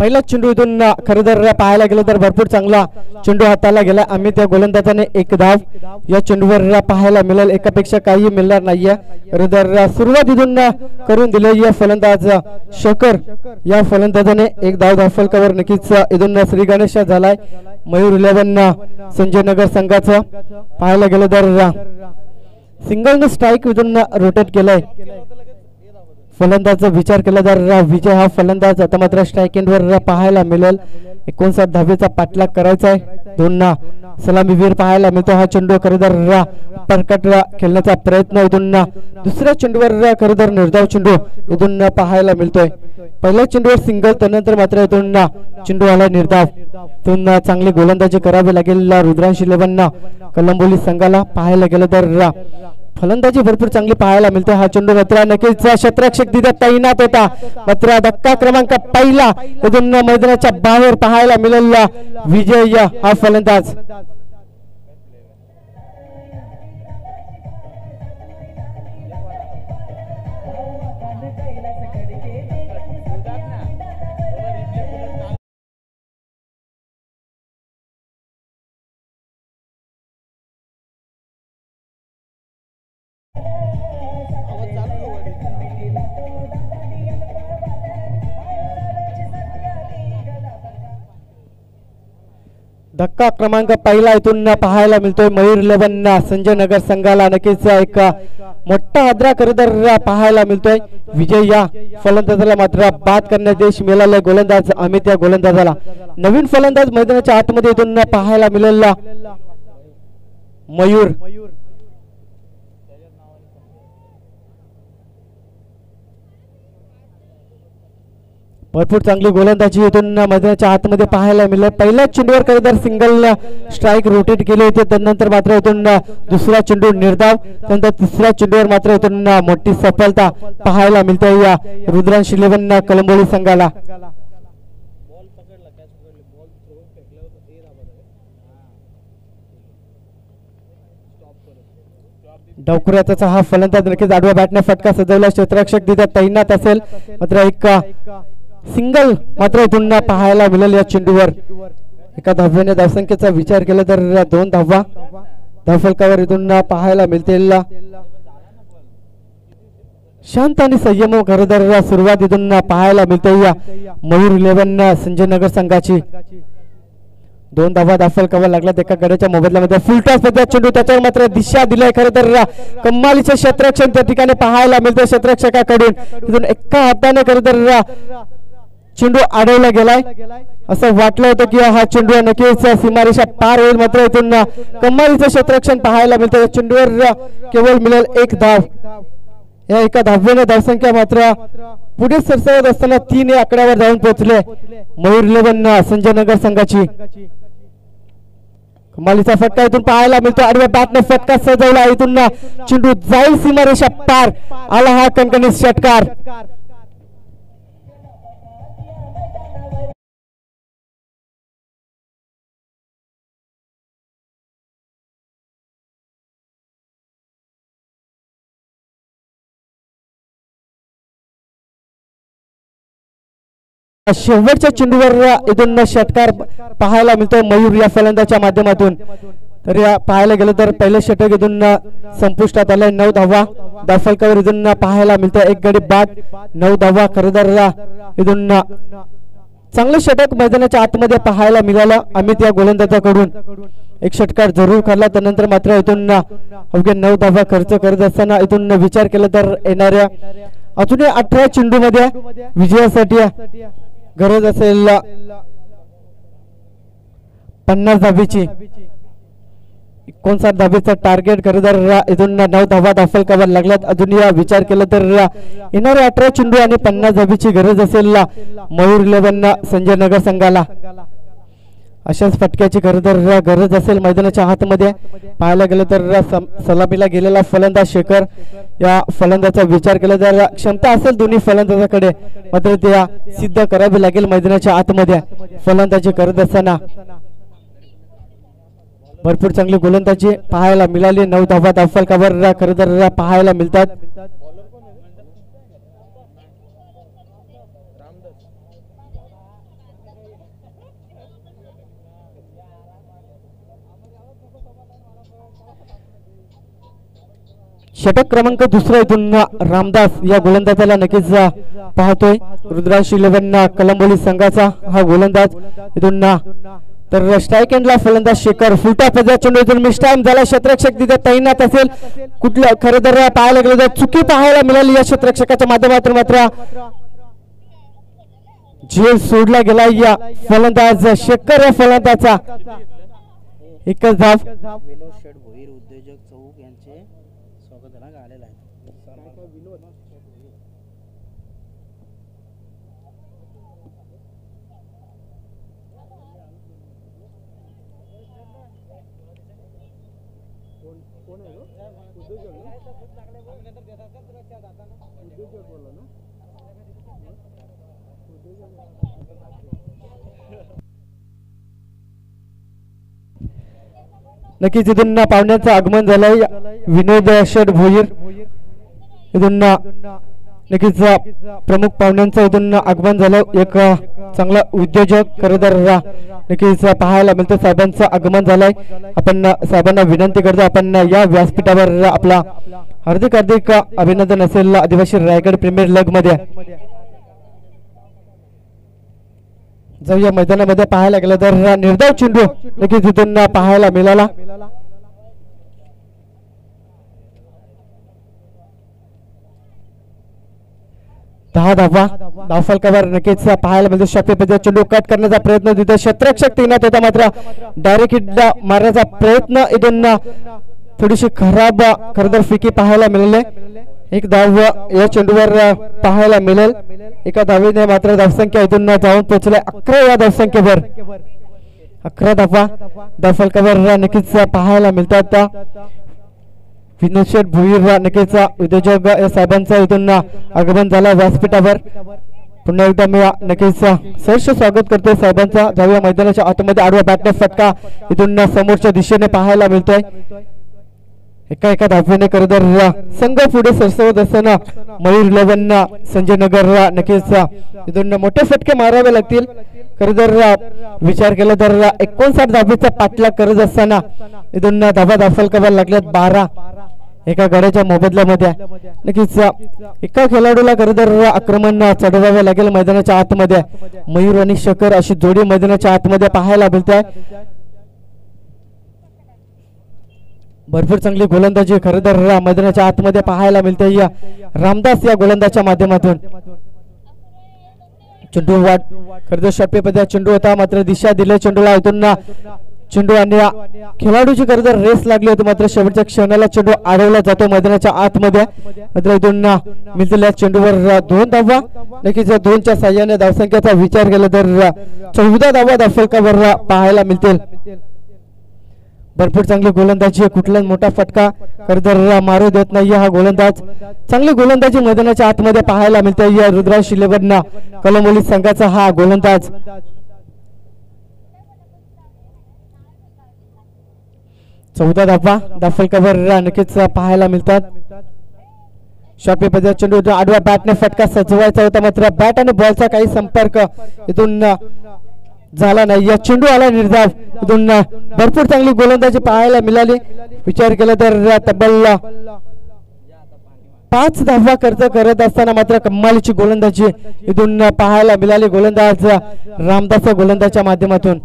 पहिला चेंडू इथून खरं तर पाहायला गेलं तर भरपूर चांगला चेंडू हाताला गेला. आम्ही त्या गोलंदाजाने एक धाव या चेंडूवर पाहायला मिळेल. एकापेक्षा काही मिळणार नाहीये. खरं तर सुरुवात इथून करून दिली या फलंदाज शेखर या फलंदाजाने एक धाव धाफलकावर नक्कीच इथून श्री गणेश झालाय. मयूर 11 संजय नगर संघाचा पाहायला गेलं तर सिंगल स्ट्राईक इथून रोटेट केलाय. फलंदाजाचा विचार केला तर विजय हा फलंदाज आता मात्र स्ट्राईक एंडवर पाहायला मिळेल. 59 धाब्याचा पाठलाग करायचा आहे. दोन सलामीवीर पाहायला मिळतो. हा चेंडू खरं तर परकट खेळण्याचा प्रयत्न इथून दुसऱ्या चेंडूवर खरं तर निर्धाव चेंडू इथून पाहायला मिळतोय. पहिल्या चेंडूवर सिंगल त्यानंतर मात्र इथून चेंडू आला निर्धाव. इथून चांगली गोलंदाजी करावी लागेल रुद्रांश 11 कलंबोली संघाला. पाहायला गेलं तर फलंदाजी भरपूर चांगली पाहायला मिळते. हा चेंडू मात्र नक्कीच क्षेत्ररक्षक तिथे तैनात होता. मात्र धक्का क्रमांक पहिला इथून मैदानाच्या बाहेर पाहायला मिळेल विजय हा फलंदाज. धक्का क्रमांक पहिला इथून पाहायला मिळतोय मयूर 11 संजय नगर संघाला. नक्कीच एक मोठा आदरा खरं पाहायला मिळतोय. विजय या फलंदाजाला मात्र बाद करण्यात यश मिळालं. गोलंदाज अमित या गोलंदाजाला. नवीन फलंदाज मैदानाच्या आतमध्ये इथून पाहायला मिळेल मयूर. भरपूर चांगली गोलंदाजी इथून मैदानाच्या आतमध्ये पाहायला मिळाली. पहिल्याच चेंडूवर खरंतर सिंगल स्ट्राईक रोटेट केले होते, त्यानंतर मात्र इथून दुसरा चेंडू निर्धाव, त्यानंतर तिसऱ्या चेंडूवर मात्र इथून मोठी सफलता पाहायला मिळते या रुद्रांश 11 कळंबोली संघाला. डावखुऱ्याचा हा फलंदाज नक्कीच आडव्या बॅटने फटका सजवला, क्षेत्ररक्षक तिथे तैनात असेल, मात्र एक सिंगल मात्र इथून पाहायला मिळेल या चेंडूवर. एका धाव्याने धावसंख्येचा विचार केला तर 2 धावा धावफलकावर इथून पाहायला मिळतील. शांत आणि संयम खरंतर सुरुवात इथून पाहायला मिळते या मयूर 11 संजय नगर संघाची. 2 धावा धावफलकावर लागल्यात एका गड्याच्या मोबदल्यामध्ये. फुलटॉस मध्ये चेंडू, त्याच्यावर मात्र दिशा दिलाय खरं तर कमालीचे क्षेत्ररक्षण त्या ठिकाणी पाहायला मिळते क्षेत्ररक्षकाकडून. इथून एका हाताने खरं तर चेंडू अडवला गेलाय, असं वाटलं होतं की हा चेंडू नक्कीच सीमारेषा पार होईल, मात्र इथून कमालीचं क्षेत्ररक्षण पाहायला मिळतं. चेंडूवर केवळ मिळेल 1 धाव. या एका धाव्याने धावसंख्या मात्र पुढे सरसावत असताना 3 या आकड्यावर जाऊन पोहोचले मयूर 11 संजय नगर संघाची. कमालीचा फटका इथून पाहायला मिळतो, आडव्या बॅटने फटका सजवला, इथून चेंडू जाईल सीमारेषा पार, आला हा कणकणीत षटकार. शेवटच्या चेंडूवर इथून षटकार पाहायला मिळतो मयूर या फलंदाच्या माध्यमातून. तर या पाहायला गेलं तर पहिले षटक इथून संपुष्टात आलंय. 9 धावा धावफलकावर इथून पाहायला मिळतं, 1 गडी बाद 9 धावा. खरंतर इथून चांगलं षटक मैदानाच्या आतमध्ये पाहायला मिळालं अमित या गोलंदाजाकडून. एक षटकार जरूर खाल्ला, त्यानंतर मात्र इथून अवघ्या 9 धावा खर्च करत असताना इथून विचार केला तर येणाऱ्या अजून 18 चेंडू मध्ये विजयासाठी गरज असेल 50 धाबीची. 59 धाबीचं टार्गेट खरंतर इथून 9 धावा धावफलकावर लागल्यात. अजून या विचार केला तर येणारे 18 चेंडू आणि 50 धाबीची गरज असेल मयूर 11 संजय नगर संघाला. अशाच फटक्याची खरंतर गरज असेल मैदानाच्या हातमध्ये. पाहायला गेलं तर सलामीला गेलेला फलंदाज शेखर, या फलंदाचा विचार केला तर क्षमता असेल दोन्ही फलंदाजाकडे, मात्र त्या सिद्ध करावी लागेल मैदानाच्या आतमध्ये फलंदाजी करत असताना. भरपूर चांगली गोलंदाजी पाहायला मिळाली. 9 धावा धावफलकावर खरंतर पाहायला मिळतात. षटक क्रमांक 2 इथून रामदास या गोलंदाजाला नक्कीच पाहतोय. रुद्रांश 11 कळंबोली संघाचा हा गोलंदाज इथून. तर स्ट्राईक एंडला फलंदाज शेखर. फुलटा पजा चेंडू इथून मिस टाइम झाला, क्षेत्ररक्षक तिथे तैनात असेल. कुठलं खरं तर पाहायला गेलं तर चुकी पाहायला मिळाली या क्षेत्ररक्षकाच्या माध्यमातून, मात्र झेल सोडला गेला या फलंदाज शेखर या फलंदाजा. एकच धाव. नक्कीच इथून पाहुण्यांचं आगमन झालंय. विनोद शेठ भोईर इथून नक्कीच प्रमुख पाहुण्यांचं इथून आगमन झालं. एक चांगला उद्योजक खरंतर नक्कीच पाहायला मिळतं. साहेबांचं आगमन झालंय. आपण साहेबांना विनंती करतो आपण या व्यासपीठावर आपला हार्दिक अभिनंदन असेल आदिवासी रायगड प्रीमियर लीग मध्ये. जाऊया मैदानामध्ये पाहायला गेलं तर निर्धाव चेंडू नक्कीच इथून पाहायला मिळाला. दहा धावा धावफलकावर नक्कीच पाहायला मिळतो. शॉपीमध्ये चेंडू कट करण्याचा प्रयत्न तिथे क्षेत्ररक्षक तैनात होता, मात्र डायरेक्ट हिट मारण्याचा प्रयत्न इथून थोडीशी खराब खरंतर फिकी पाहायला मिळाले. एक धाव या चेंडूवर पाहायला मिळेल. एका धावेने मात्र धावसंख्या इथून जाऊन पोहोचल्या 11 या धावसंख्येवर. 11 धावा धावफलकावर नक्कीच पाहायला मिळतात. विनोद शेठ भुईर नक्कीच उद्योजक या साहेबांचा इथून आगमन झाला व्यासपीठावर. पुन्हा एकदा मी नक्कीच सहर्ष स्वागत करतोय साहेबांचा. जाऊया मैदानाच्या आतमध्ये आडवा बॅटने फटका इथून समोरच्या दिशेने पाहायला मिळतोय. एका धावेने करदर संघ पुढे सरसवत असताना मयूर 11 संजय नगर नक्कीच इथून मोठे फटके मारावे लागतील. करदर विचार केला तर 59 धावेचा पाठलाग करत असताना इथून धावा दाखल लागल्यात 12 एका गड्याच्या मोबदल्यामध्ये. नक्कीच एका खेळाडूला करदर आक्रमण चढवावे लागेल मैदानाच्या आतमध्ये. मयूर आणि शकर अशी जोडी मैदानाच्या आतमध्ये पाहायला मिळते. भरपूर चांगली गोलंदाजी खरंतर मैदानाच्या आतमध्ये पाहायला मिळते या रामदास या गोलंदाच्या माध्यमातून. चेंडू वाट खरंतर शॉटपेमध्ये चेंडू होता मात्र दिशा दिले चेंडूला. इथून चेंडू आणि खेळाडूची खरंतर रेस लागली होती मात्र शेवटच्या क्षणाला चेंडू अडवला जातो मैदानाच्या आतमध्ये. मात्र इथून मिळलेल्या चेंडूवर 2 धावा. नक्कीच 2च्या साह्याने धावसंख्येचा विचार केला तर 14 धावा धावफलकावर पाहायला मिळतील. भरपूर चांगली गोलंदाजी कुठलाच मोठा फटका करदर मारू देत नाही हा गोलंदाज. चांगली गोलंदाजी मैदानाच्या आतमध्ये पाहायला मिळते या रुद्रांश 11 कलमोली संघाचा हा गोलंदाज. चौदा धावा दाफलकावर नक्कीच पाहायला मिळतात. शॉटपेपरचा चेंडू आडव्या बॅटने फटका सजवायचा होता मात्र बॅट आणि बॉलचा काही संपर्क इथून झाला नाही. या चेंडू आला निर्धाव. इथून भरपूर चांगली गोलंदाजी पाहायला मिळाली. विचार केला तर तब्बल 5 धावा खर्च करत असताना मात्र कमालीची गोलंदाजी इथून पाहायला मिळाली गोलंदाज रामदास गोलंदाजच्या माध्यमातून.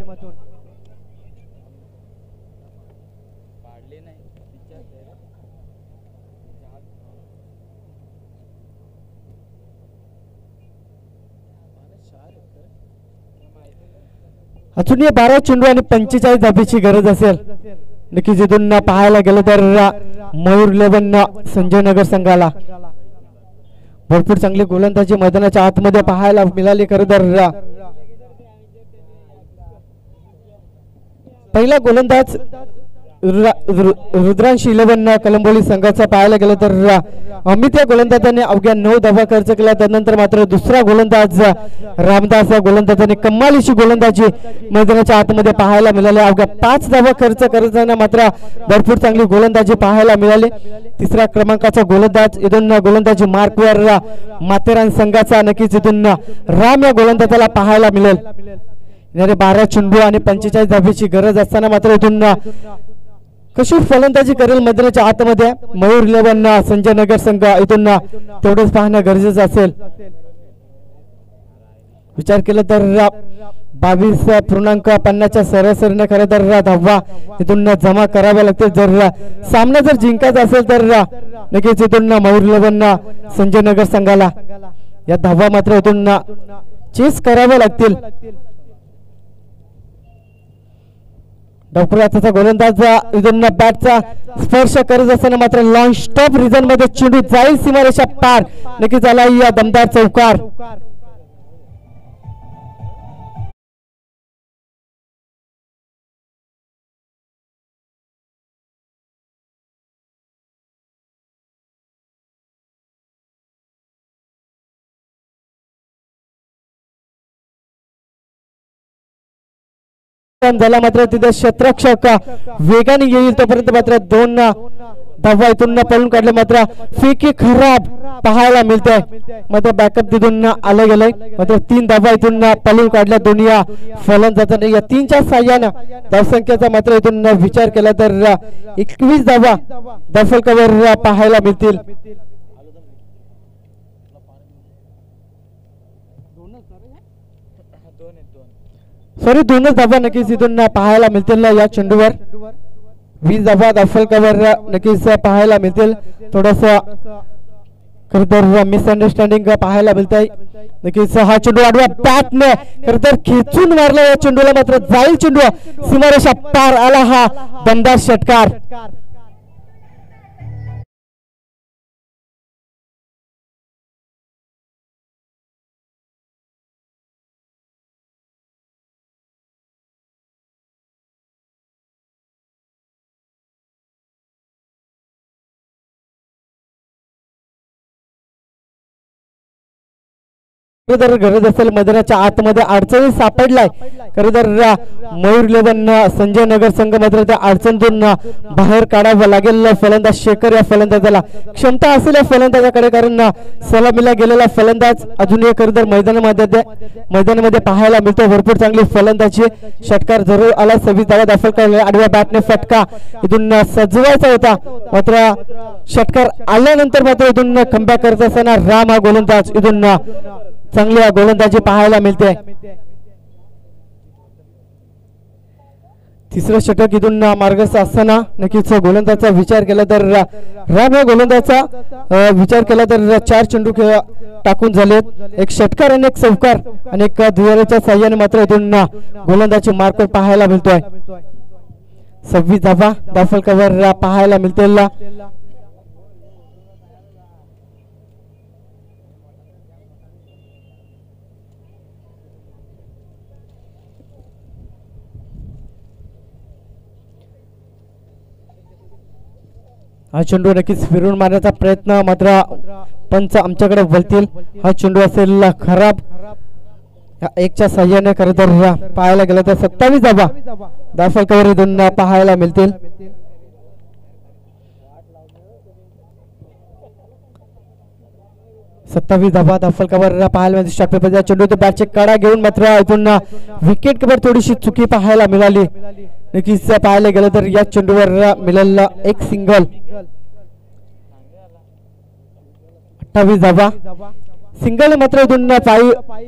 अजून 12 चेंडू आणि 45 धाबीची गरज असेल. नक्कीच इथून पाहायला गेलं तर मयूर 11 संजय नगर संघाला भरपूर चांगली गोलंदाजी मैदानाच्या आतमध्ये पाहायला मिळाली. खरं तर पहिला गोलंदाज रुद्रांश 11 कलंबोली संघाचा पाहायला गेलं तर अमित या गोलंदाजाने अवघ्या 9 धावा खर्च केला. त्यानंतर मात्र दुसरा गोलंदाज रामदास या गोलंदाजाने कमालीची गोलंदाजी मैदानाच्या आतमध्ये पाहायला मिळाली. अवघ्या 5 धावा खर्च करताना मात्र भरपूर चांगली गोलंदाजी पाहायला मिळाली. तिसऱ्या क्रमांकाचा गोलंदाज इथून गोलंदाजी मार्कवर माथेरान संघाचा नक्कीच इथून राम या गोलंदाजाला पाहायला मिळेल. 12 चेंडू आणि 45 धाबीची गरज असताना मात्र इथून कशी फलंदाजी करेल मैदानाच्या आतमध्ये मयूर 11 संजय नगर संघ इथून तेवढंच पाहणं गरजेचं असेल. विचार केला तर 22.50च्या सरासरीने खरं तर धावा इथून जमा कराव्या लागतील. जर सामना जर जिंकायचा असेल तर नक्कीच इथून मयूर 11 संजय नगर संघाला या धावा मात्र इथून चेस कराव्या लागतील. डॉक्टर गोलंदाज इथून बॅटचा स्पर्श करत असताना मात्र लॉंग स्टॉप रिझन मध्ये चेंडू जाईल सीमारेषा पार. नक्कीच झाला या दमदार चौकार. झाला मात्र तिथे क्षेत्ररक्षक वेगाने येईल तोपर्यंत मात्र 2 धावा इथून पळून काढले. मात्र फेकी खराब पाहायला मिळते. मात्र बॅकअप तिथून आलं गेलंय. मात्र 3 धावा इथून पळून काढल्या दोन्ही फलंदाजांनी. या 3च्या साह्यानं धावसंख्येचा मात्र इथून विचार केला तर 21 धावा धावफलकावर पाहायला मिळतील. सॉरी 2च धावा नक्कीच इथून पाहायला मिळतील या चेंडूवर. 20 धावा धावफलकावर नक्कीच पाहायला मिळतील. थोडस खरं तर मिसअंडरस्टँडिंग पाहायला मिळत आहे. नक्कीच हा चेंडू आडवा बॅटने खरं तर खेचून मारला. या चेंडूला मात्र जाईल चेंडू सीमारेषा पार. आला हा दमदार षटकार. खरं गरज असेल मैदानाच्या आतमध्ये अडचणी सापडलाय खरं तर मयूर 11 संजय नगर संघ मात्र त्या अडचणीतून बाहेर काढावं लागेल. फलंदाज शेखर या फलंदाजाला क्षमता असेल या फलंदाजाकडे, कारण सलामीला गेलेला फलंदाज अजून एक खरं तर मैदानामध्ये पाहायला मिळतो. भरपूर चांगली फलंदाजी, षटकार जरूर आला. 26 धावा दाखल केला. आडव्या बॅटने फटका इथून सजवायचा होता, मात्र षटकार आल्यानंतर मात्र इथून कमबॅक करत असताना राम हा गोलंदाज इथून चांगली गोलंदाजी पाहायला मिळते. तिसरं षटक इथून मार्गस्थ असताना नक्कीच गोलंदाजाचा विचार केला तर राम या गोलंदाजाचा विचार केला तर 4 चेंडू टाकून झालेत. एक षटकार आणि एक चौकार आणि एक दुहेरीच्या साह्याने मात्र इथून गोलंदाजी मार्क पाहायला मिळतोय. 26 धावा दाफलकावर पाहायला मिळतील. हा चेंडू नक्कीच फिरून मारण्याचा प्रयत्न, मात्र पंच आमच्याकडे वळतील. हा चेंडू असेल खराब. 1च्या साह्याने खरं तर पाहायला गेलं तर 27 धावा दाफलकावर इथून पाहायला मिळतील. धावा दाफलकावर पाहायला मिळतील. शॉटपेपरचा चेंडू तो बॅटचे कडा घेऊन मात्र इथून विकेट किपर थोडीशी चुकी पाहायला मिळाली. नक्कीच पाहायला गेलं तर या चेंडूवर मिळालेला एक सिंगल. 28 धावा सिंगल, मात्र इथून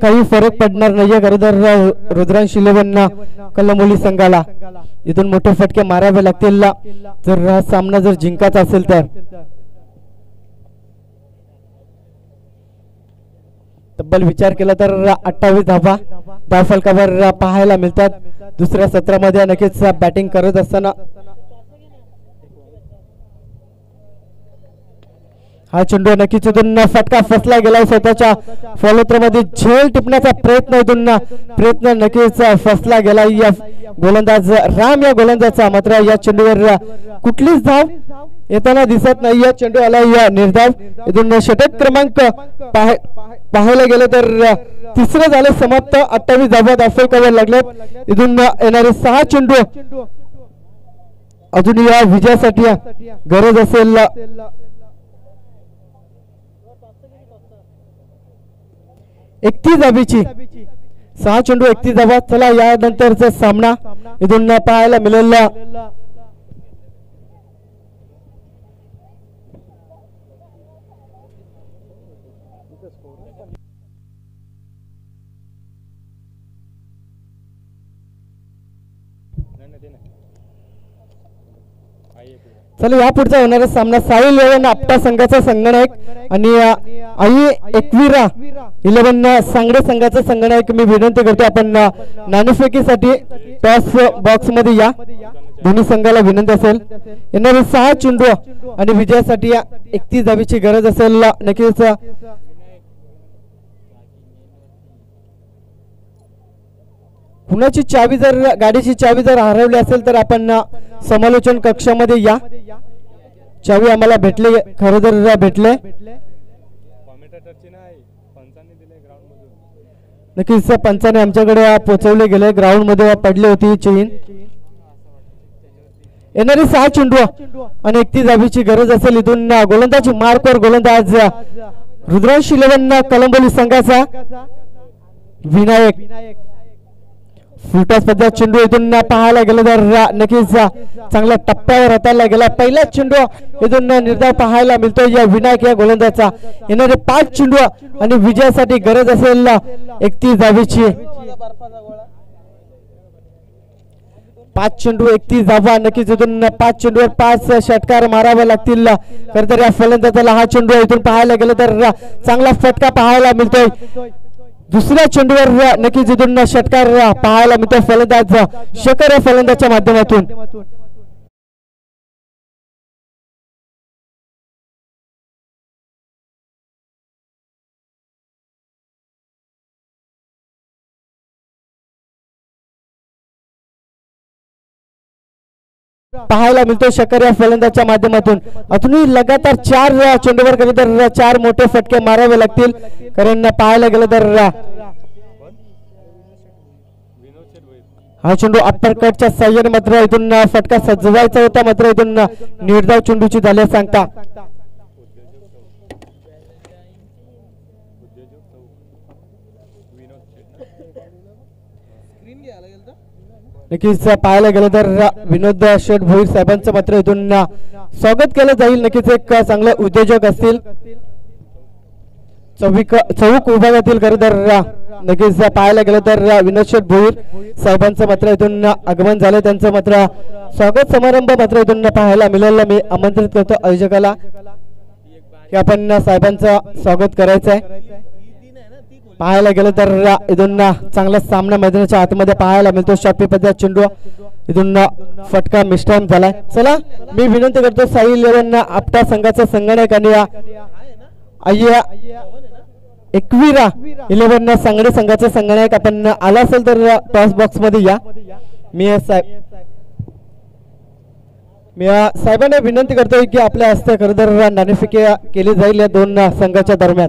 काही फरक पडणार नाहीये खरं तर रुद्रांश 11 कलंबोली संघाला. इथून मोठे फटके मारावे लागतील जर हा सामना जर जिंकायचा असेल तर. तब्बल विचार केला तर 28 धावा दाफलकावर पाहायला मिळतात. दुसऱ्या सत्रामध्ये नक्कीच बॅटिंग करत असताना हा चेंडू नक्कीच इथून फटका फसला गेला. स्वतःच्या फॉलोथ्रोमध्ये झेल टिपण्याचा प्रयत्न नक्कीच फसला गेला या गोलंदाज राम या गोलंदाजाचा. मात्र या चेंडूवर कुठलीच धाव येताना दिसत नाही. या चेंडू आला या निर्धाव. इथून षटक क्रमांक पाहायला गेलं तर तिसरं झालं समाप्त. 28 धावा दाफलकावर लागल्यात. इथून येणारे 6 चेंडू अजून या विजयासाठी गरज असेल 31 धावेची. 6 चेंडू 31 धावा. चला यानंतरचा सामना इथून पाहायला मिळेल. चला या पुढचा होणारा सामना साई 11 आपटा संघाचा संगणक आणि आई एकविरा 11 सांगडे संघाचा संगणक. मी विनंती करतो आपण नाणेफेकीसाठी टॉस बॉक्स मध्ये या. दोन्ही संघाला विनंती असेल. येणारे 6 चेंडू आणि विजयासाठी 31 धावेची गरज असेल. नक्कीच कुणाची चावी जर गाडीची चावी जर हरवली असेल तर आपण समालोचन कक्षामध्ये या. चावी आम्हाला भेटले, खरं तर भेटले. नक्कीच पंचाने आमच्याकडे पोहोचवले गेले. ग्राउंड मध्ये पडली होती चेन. येणारी 6 चेंडू आणि 31 धावेची गरज असेल. इथून गोलंदाजी मार्कवर गोलंदाज रुद्रांश 11 कलंबोली संघाचा विनायक. फुलटॉस पद्धत चेंडू इथून पाहायला गेलं तर नक्कीच चांगल्या टप्प्यावर हाताळला गेला. पहिला चेंडू इथून निर्धाव पाहायला मिळतो या विनायक या गोलंदाजाचा. येणारे 5 चेंडू आणि विजयासाठी गरज असेल 31 धावेची. 5 चेंडू 31 धावा. नक्कीच इथून 5 चेंडूवर 5 षटकार मारावे लागतील. खरं तर या फलंदाजाला हा चेंडू इथून पाहायला गेलं तर चांगला फटका पाहायला मिळतोय. दुसऱ्या चेंडूवर नक्कीच इथून षटकार पाहायला मिळतो फलंदाज शेखर या फलंदाजच्या माध्यमातून. पाहायला मिळतो शकर या फलंदाजच्या माध्यमातून. अजूनही लगातार 4 चेंडूवर गेले तर 4 मोठे फटके मारावे लागतील, कारण पाहायला गेलं तर हा चेंडू अप्पर कटच्या साह्याने मात्र इथून फटका सजवायचा होता, मात्र इथून निर्धाव चेंडूची झाले सांगता. नक्कीच पाहायला गेलं तर विनोद शेठ भोईर साहेबांचं मात्र इथून स्वागत केलं जाईल. नक्कीच एक चांगले उद्योजक असतील चौक विभागातील. खरं तर नक्कीच पाहायला गेलं तर विनोद शेठ भोईर साहेबांचं मात्र इथून आगमन झालं. त्यांचं मात्र स्वागत समारंभ मात्र इथून पाहायला मिळालं. मी आमंत्रित करतो आयोजकाला की आपण साहेबांचं स्वागत करायचं आहे. पाहायला गेलं तर इथून चांगला सामना मैदानाच्या आतमध्ये पाहायला मिळतो. शॉपी पद्धत चेंडू इथून फटका मिस्टाम झालाय. चला मी विनंती करतो साई 11 आपटा संघाचा संगणक आणि अय्या 21 11 सांगडे संघाचा संगणक आपण आला असेल तर टॉस बॉक्स मध्ये या. मी साहेबांना विनंती करतोय की आपल्या हस्ते खरं तर नाणेफेकी केली जाईल या 2 संघाच्या दरम्यान.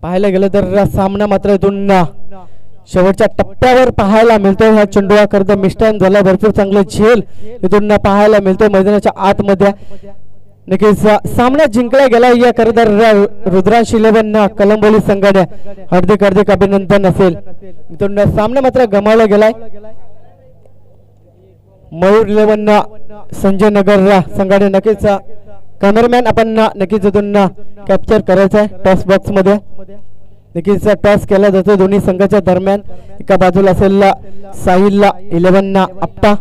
पाहायला गेलं तर सामना मात्र इथून शेवटच्या टप्प्यावर पाहायला मिळतो. हा चेंडू करता मिस्टान झाला, भरपूर चांगलं झेल इथून पाहायला मिळतो मैदानाच्या आतमध्ये. नक्कीच सामना जिंकला गेला या खरं तर रुद्रांश 11 कलंबोली संघाने हार्दिक अभिनंदन असेल. इथून सामना मात्र गमावला गेलाय. मयूर 11 संजय नगर संघाने नक्कीच कॅमेरामॅन आपण नक्कीच इथून कॅप्चर करायचं आहे टॉस बॉक्स मध्ये. नक्कीच टॉस केला जातो दोन्ही संघाच्या दरम्यान. एका बाजूला असेल साहिल 11 आपटा,